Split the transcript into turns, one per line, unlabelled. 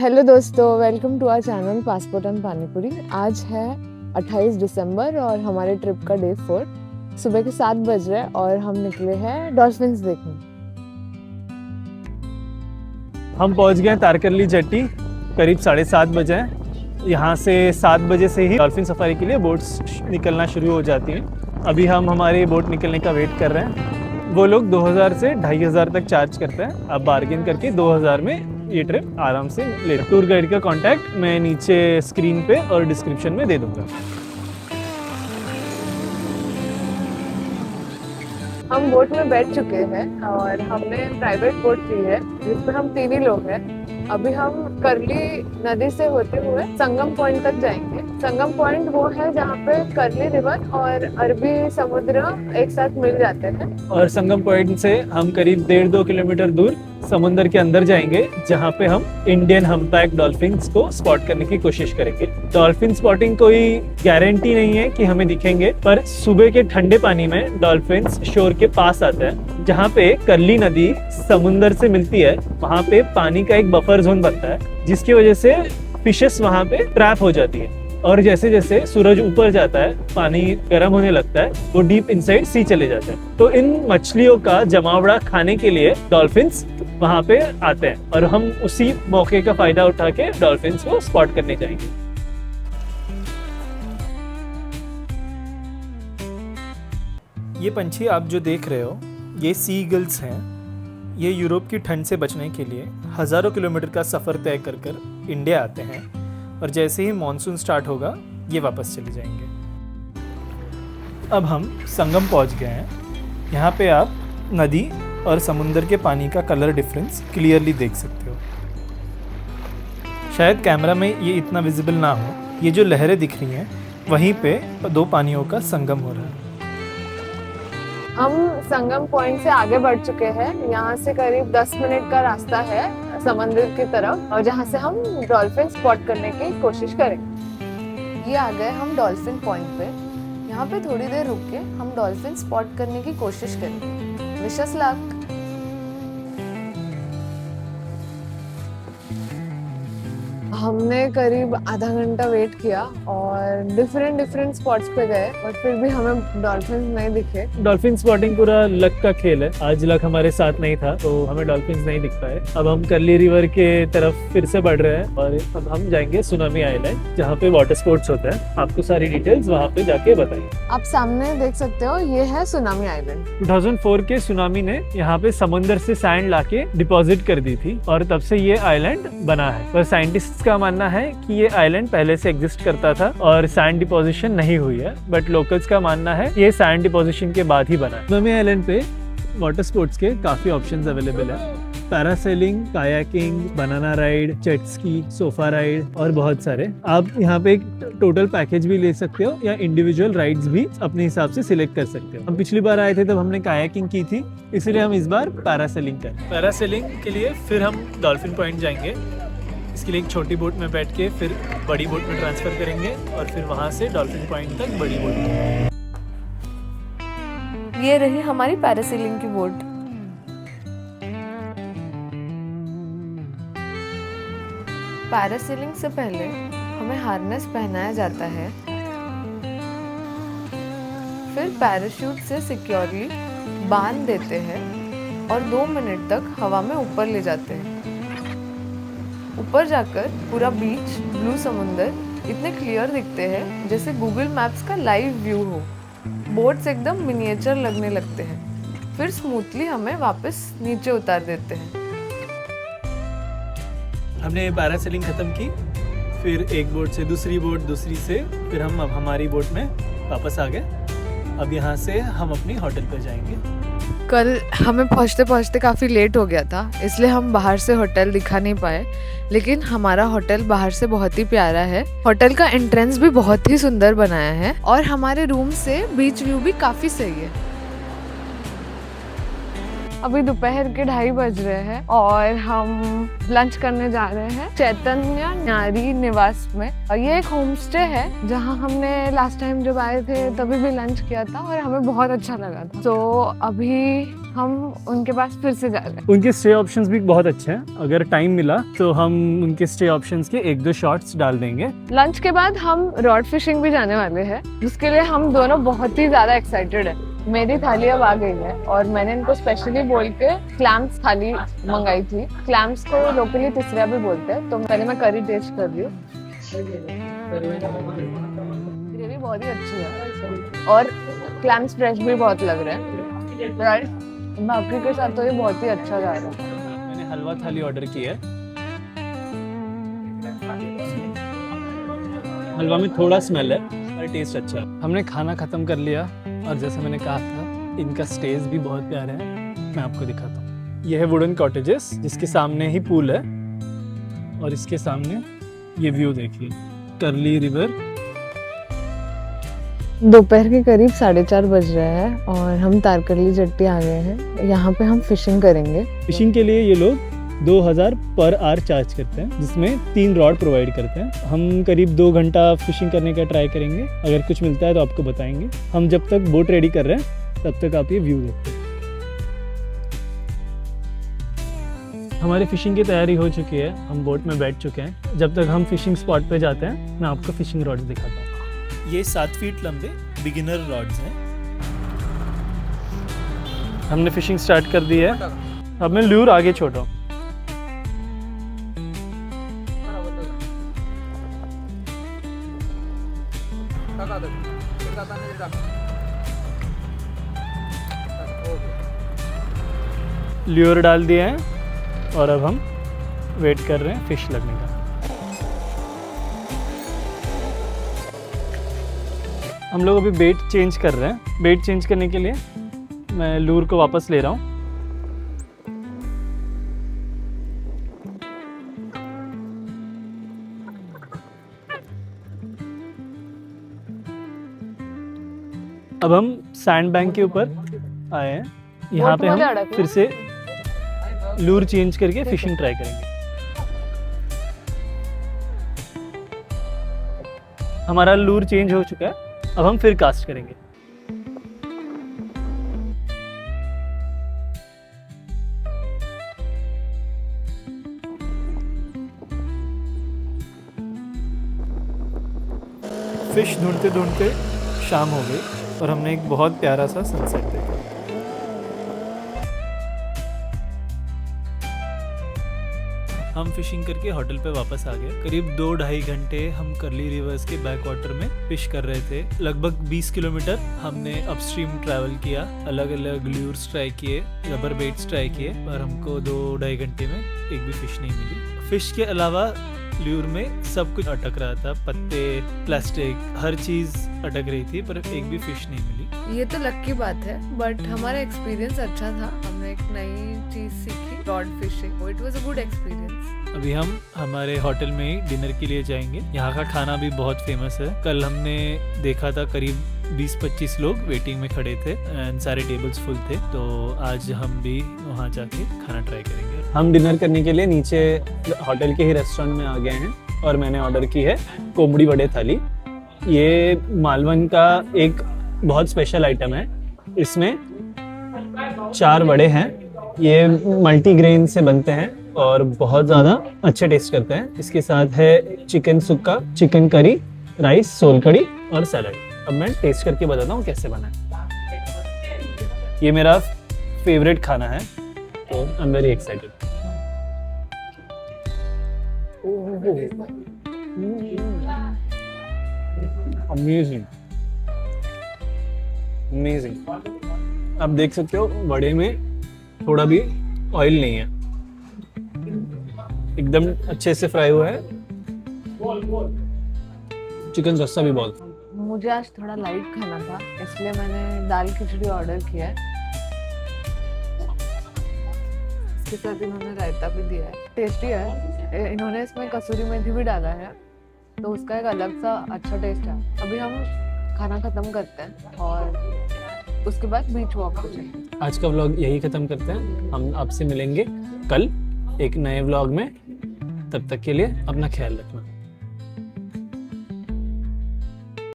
Hello दोस्तों, welcome to our channel passport and panipuri. आज है 28 दिसंबर और हमारे ट्रिप का डे 4। सुबह के 7 बज रहे हैं और हम निकले हैं डॉल्फिन्स देखने।
हम पहुंच गए तारकर्ली जेट्टी, करीब 7:30 बजे हैं। यहाँ से 7 बजे से ही डॉल्फिन सफारी के लिए बोट्स निकलना शुरू हो जाती हैं। अभी हम हमारी बोट निकलने का वेट कर रहे हैं। वो लोग 2000 से 2500 तक चार्ज करते हैं। अब बार्गेन करके 2000 में ये ट्रिप आराम से ले। टूर गाइड का कांटेक्ट मैं नीचे स्क्रीन पे और डिस्क्रिप्शन में दे दूंगा।
हम बोट में बैठ चुके हैं और हमने प्राइवेट बोट ली है जिसमें हम 3 ही लोग हैं। अभी हम करली नदी से होते हुए संगम पॉइंट तक जाएंगे। संगम पॉइंट वो है जहाँ पे करली रिवर और अरबी समुद्र एक साथ मिल जाते हैं।
और संगम पॉइंट से हम करीब 1.5-2 किलोमीटर दूर समुद्र के अंदर जाएंगे, जहाँ पे हम इंडियन हम्पबैक डॉल्फिन्स को स्पॉट करने की कोशिश करेंगे। डॉल्फिन स्पॉटिंग कोई गारंटी नहीं है कि हमें दिखेंगे, पर सुबह के ठंडे पानी में डॉल्फिन्स शोर के पास आते हैं। जहाँ पे करली नदी समुद्र से मिलती है, वहाँ पे पानी का एक बफर जोन बनता है, जिसकी वजह से फिशेस वहाँ पे ट्रैप हो जाती है। और जैसे जैसे सूरज ऊपर जाता है, पानी गर्म होने लगता है, वो डीप इनसाइड सी चले जाते हैं। तो इन मछलियों का जमावड़ा खाने के लिए डॉल्फिन्स वहाँ पे आते हैं और हम उसी मौके का फायदा उठा के डॉल्फिन्स को स्पॉट करने जाएंगे। ये पंछी आप जो देख रहे हो, ये सी ईगल्स हैं। ये यूरोप की ठंड से बचने के लिए हज़ारों किलोमीटर का सफ़र तय कर कर इंडिया आते हैं और जैसे ही मॉनसून स्टार्ट होगा ये वापस चले जाएंगे। अब हम संगम पहुंच गए हैं। यहाँ पे आप नदी और समुद्र के पानी का कलर डिफरेंस क्लियरली देख सकते हो। शायद कैमरा में ये इतना विजिबल ना हो। ये जो लहरें दिख रही हैं, वहीं पे 2 पानियों का संगम हो रहा है।
हम संगम पॉइंट से आगे बढ़ चुके हैं। यहाँ से करीब 10 मिनट का रास्ता है समुद्र की तरफ, और जहाँ से हम डॉल्फिन स्पॉट करने की कोशिश करेंगे। ये आ गए हम डॉल्फिन पॉइंट पे। यहाँ पे थोड़ी देर रुक के हम डॉल्फिन स्पॉट करने की कोशिश करेंगे। विश अस लक। हमने करीब आधा घंटा वेट किया और डिफरेंट स्पॉट्स पे गए, बट फिर भी हमें डॉल्फिन्स नहीं दिखे।
डॉल्फिन स्पॉटिंग पूरा लक का खेल है। आज लक हमारे साथ नहीं था तो हमें डॉल्फिन्स नहीं दिख पाए। अब हम करली रिवर के तरफ फिर से बढ़ रहे हैं और अब हम जाएंगे सुनामी आइलैंड, जहाँ पे वाटर स्पोर्ट्स होता है। आपको सारी डिटेल्स वहाँ पे जाके बताइए।
आप सामने देख सकते हो, ये है सुनामी आइलैंड।
2004 के सुनामी ने यहाँ पे समुद्र से सैंड लाके डिपॉजिट कर दी थी और तब से ये आइलैंड बना है। पर साइंटिस्ट का मानना है कि ये आइलैंड पहले से एग्जिस्ट करता था और सैंड डिपोजिशन नहीं हुई है, बट लोकल्स का मानना है ये सैंड डिपोजिशन के बाद ही बना है। सुनामी आइलैंड पे वाटर स्पोर्ट्स के काफी ऑप्शंस अवेलेबल है। Parasailing, kayaking, banana ride, jet ski, sofa ride और बहुत सारे। आप यहाँ पे एक टोटल पैकेज भी ले सकते हो या इंडिविजुअल राइड्स भी अपने हिसाब से सिलेक्ट कर सकते हो। हम पिछली बार आए थे तब हमने कायाकिंग की थी, इसलिए हम इस बार पैरासेलिंग करें। पैरासेलिंग के लिए फिर हम डॉल्फिन पॉइंट जाएंगे। इसके लिए एक छोटी बोट में बैठ के फिर बड़ी बोट में ट्रांसफर करेंगे और फिर वहां से डॉल्फिन पॉइंट तक बड़ी बोट में।
ये रही हमारी पैरासेलिंग की बोट। पैरासेलिंग से पहले हमें हार्नेस पहनाया जाता है, फिर पैराशूट से सिक्योरली बांध देते हैं और 2 मिनट तक हवा में ऊपर ले जाते हैं। ऊपर जाकर पूरा बीच, ब्लू समुंदर इतने क्लियर दिखते हैं जैसे गूगल मैप्स का लाइव व्यू हो। बोट्स एकदम मिनिएचर लगने लगते हैं। फिर स्मूथली हमें वापस नीचे उतार देते हैं।
हमने पैरासेलिंग खत्म की, फिर एक बोट से दूसरी बोट, दूसरी से फिर हम अब हमारी बोट में वापस आ गए। अब यहाँ से हम अपनी होटल पर जाएंगे।
कल हमें पहुँचते पहुँचते काफ़ी लेट हो गया था, इसलिए हम बाहर से होटल दिखा नहीं पाए, लेकिन हमारा होटल बाहर से बहुत ही प्यारा है। होटल का एंट्रेंस भी बहुत ही सुंदर बनाया है और हमारे रूम से बीच व्यू भी काफ़ी सही है। अभी दोपहर के 2:30 बज रहे हैं और हम लंच करने जा रहे हैं चैतन्य नारी निवास में। और ये एक होम स्टे है जहाँ हमने लास्ट टाइम जब आए थे तभी भी लंच किया था और हमें बहुत अच्छा लगा था। तो अभी हम उनके पास फिर से जा रहे हैं।
उनके स्टे ऑप्शंस भी बहुत अच्छे हैं। अगर टाइम मिला तो हम उनके स्टे ऑप्शंस के 1-2 शॉट्स डाल देंगे।
लंच के बाद हम रॉड फिशिंग भी जाने वाले हैं, जिसके लिए हम दोनों बहुत ही ज्यादा एक्साइटेड है। मेरी थाली अब आ गई है और मैंने इनको स्पेशली बोल के क्लैम्स थाली मंगाई थी। क्लैम्स को लोकली तिसरा भी बोलते हैं। तो पहले मैं करी टेस्ट कर रही हूँ। ग्रेवी बहुत ही अच्छी है और क्लैम्स फ्रेश भी बहुत लग रहे हैं। राइट, भाकरी के साथ तो ये बहुत ही अच्छा जा रहा है।
मैंने हलवा थाली ऑर्डर की है। हलवा में थोड़ा स्मेल है और टेस्ट अच्छा है। हमने खाना खत्म कर लिया और जैसे मैंने कहा था इनका स्टेज भी बहुत प्यारा है। मैं आपको दिखाता हूँ। यह है वुडन कॉटेजेस जिसके सामने ही पूल है और इसके सामने ये व्यू देखिए, करली रिवर।
दोपहर के करीब 4:30 बज रहे हैं और हम तारकर्ली जट्टी आ गए हैं। यहाँ पे हम फिशिंग करेंगे।
फिशिंग के लिए ये लोग 2000 पर आवर चार्ज करते हैं, जिसमें 3 रॉड प्रोवाइड करते हैं। हम करीब 2 घंटा फिशिंग करने का ट्राई करेंगे। अगर कुछ मिलता है तो आपको बताएंगे। हम जब तक बोट रेडी कर रहे हैं तब तक आप ये व्यू देखते हैं। हमारी फिशिंग की तैयारी हो चुकी है, हम बोट में बैठ चुके हैं। जब तक हम फिशिंग स्पॉट पे जाते हैं मैं आपको फिशिंग रॉड्स दिखाता हूँ। ये 7 फीट लंबे बिगिनर रॉड्स हैं। हमने फिशिंग स्टार्ट कर दी है। अब मैं ल्यूर आगे छोड़ रहा हूँ। ल्यूर डाल दिए हैं और अब हम वेट कर रहे हैं फिश लगने का। हम लोग अभी बेट चेंज कर रहे हैं। बेट चेंज करने के लिए मैं लूर को वापस ले रहा हूँ। अब हम सैंड बैंक के ऊपर आए हैं। यहाँ पे हम फिर से लूर चेंज करके फिशिंग ट्राई करेंगे। हमारा लूर चेंज हो चुका है। अब हम फिर कास्ट करेंगे। फिश ढूंढते ढूंढते शाम हो गई और हमने एक बहुत प्यारा सा सनसेट देखा। हम फिशिंग करके होटल पे वापस आ गए। करीब 2-2.5 घंटे हम करली रिवर्स के बैक वाटर में फिश कर रहे थे। लगभग 20 किलोमीटर हमने अपस्ट्रीम ट्रैवल किया। अलग अलग ल्यूर्स ट्राई किए, रबर बेट्स ट्राई किए, पर हमको 2-2.5 घंटे में एक भी फिश नहीं मिली। फिश के अलावा ल्यूर में सब कुछ अटक रहा था। पत्ते, प्लास्टिक, हर चीज अटक रही थी, पर एक भी फिश नहीं मिली।
ये तो लक की बात है, बट हमारा एक्सपीरियंस अच्छा था। हमने एक नई चीज सीखी, rod fishing. It was a good experience.
अभी हम हमारे होटल में ही डिनर के लिए जाएंगे। यहाँ का खाना भी बहुत फेमस है। कल हमने देखा था करीब 20-25 लोग वेटिंग में खड़े थे एंड सारे टेबल्स फुल थे। तो आज हम भी वहाँ जाके खाना ट्राई करेंगे। हम डिनर करने के लिए नीचे होटल के ही रेस्टोरेंट में आ गए हैं और मैंने ऑर्डर की है कोंबड़ी वड़े थाली। ये मालवण का एक बहुत स्पेशल आइटम है। इसमें 4 वड़े हैं। ये मल्टीग्रेन से बनते हैं और बहुत ज़्यादा अच्छे टेस्ट करते हैं। इसके साथ है चिकन सुक्का, चिकन करी, राइस, सोल कड़ी और सैलड। अब मैं टेस्ट करके बताता हूँ कैसे बना है। ये मेरा फेवरेट खाना है, तो I am very excited. Amazing, amazing. आप देख सकते हो वड़े में थोड़ा भी ऑयल नहीं है, एकदम अच्छे से फ्राई हुआ है। चिकन सस्ता भी बहुत।
मुझे आज थोड़ा लाइट खाना था, इसलिए मैंने दाल खिचड़ी ऑर्डर किया है। इसके साथ इन्होंने रायता भी दिया है, टेस्टी है। इन्होंने इसमें कसूरी मेथी भी डाला है, तो उसका एक अलग सा अच्छा टेस्ट है। अभी हम खाना खत्म करते हैं और उसके बाद बीच वॉक पे चलेंगे।
आज का व्लॉग यही खत्म करते हैं। हम आपसे मिलेंगे कल एक नए व्लॉग में। तब तक के लिए अपना ख्याल रखना।